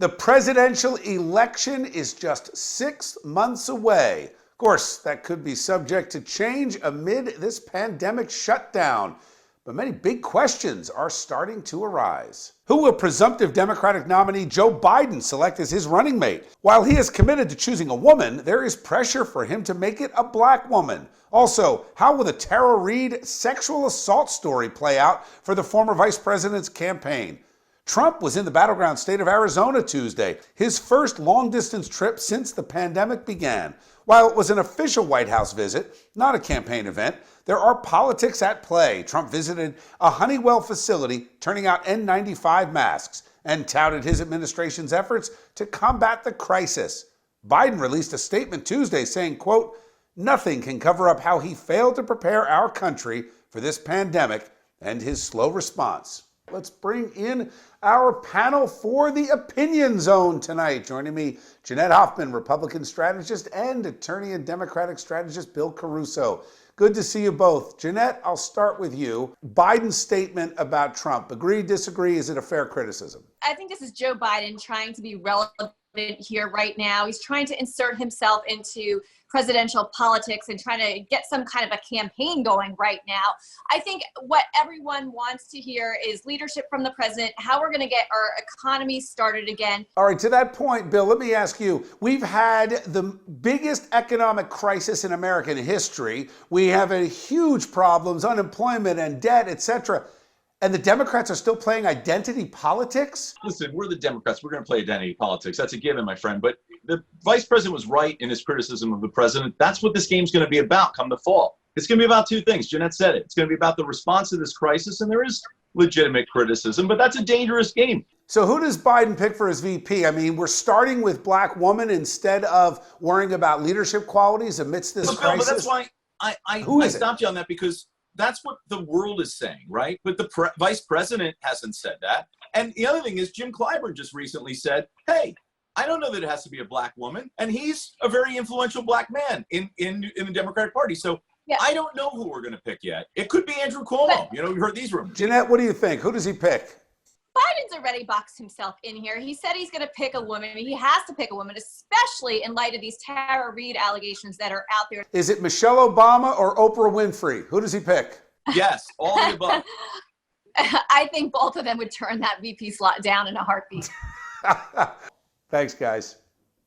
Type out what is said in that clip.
The presidential election is just 6 months away. Of course, that could be subject to change amid this pandemic shutdown. But many big questions are starting to arise. Who will presumptive Democratic nominee Joe Biden select as his running mate? While he is committed to choosing a woman, there is pressure for him to make it a black woman. Also, how will the Tara Reade sexual assault story play out for the former vice president's campaign? Trump was in the battleground state of Arizona Tuesday, his first long-distance trip since the pandemic began. While it was an official White House visit, not a campaign event, there are politics at play. Trump visited a Honeywell facility, turning out N95 masks, and touted his administration's efforts to combat the crisis. Biden released a statement Tuesday saying, quote, "Nothing can cover up how he failed to prepare our country for this pandemic and his slow response." Let's bring in our panel for the Opinion Zone tonight. Joining me, Jeanette Hoffman, Republican strategist, and attorney and Democratic strategist Bill Caruso. Good to see you both. Jeanette, I'll start with you. Biden's statement about Trump. Agree, disagree? Is it a fair criticism? I think this is Joe Biden trying to be relevant here right now. He's trying to insert himself into presidential politics and trying to get some kind of a campaign going right now. I think what everyone wants to hear is leadership from the president, how we're going to get our economy started again. All right, to that point, Bill, let me ask you, we've had the biggest economic crisis in American history. We have a huge problems, unemployment and debt, etc. And the Democrats are still playing identity politics? Listen, we're the Democrats. We're going to play identity politics. That's a given, my friend. But the vice president was right in his criticism of the president. That's what this game's going to be about come the fall. It's going to be about two things. Jeanette said it. It's going to be about the response to this crisis, and there is legitimate criticism, but that's a dangerous game. So who does Biden pick for his VP? I mean, we're starting with black woman instead of worrying about leadership qualities amidst this crisis. But that's why I stopped you on that, because that's what the world is saying, right? But the vice president hasn't said that. And the other thing is, Jim Clyburn just recently said, hey, I don't know that it has to be a black woman. And he's a very influential black man in the Democratic Party. So yeah. I don't know who we're going to pick yet. It could be Andrew Cuomo. You know, we've heard these rumors. Jeanette, what do you think? Who does he pick? Biden's already boxed himself in here. He said he's going to pick a woman. He has to pick a woman, especially in light of these Tara Reade allegations that are out there. Is it Michelle Obama or Oprah Winfrey? Who does he pick? Yes, all the above. I think both of them would turn that VP slot down in a heartbeat. Thanks, guys.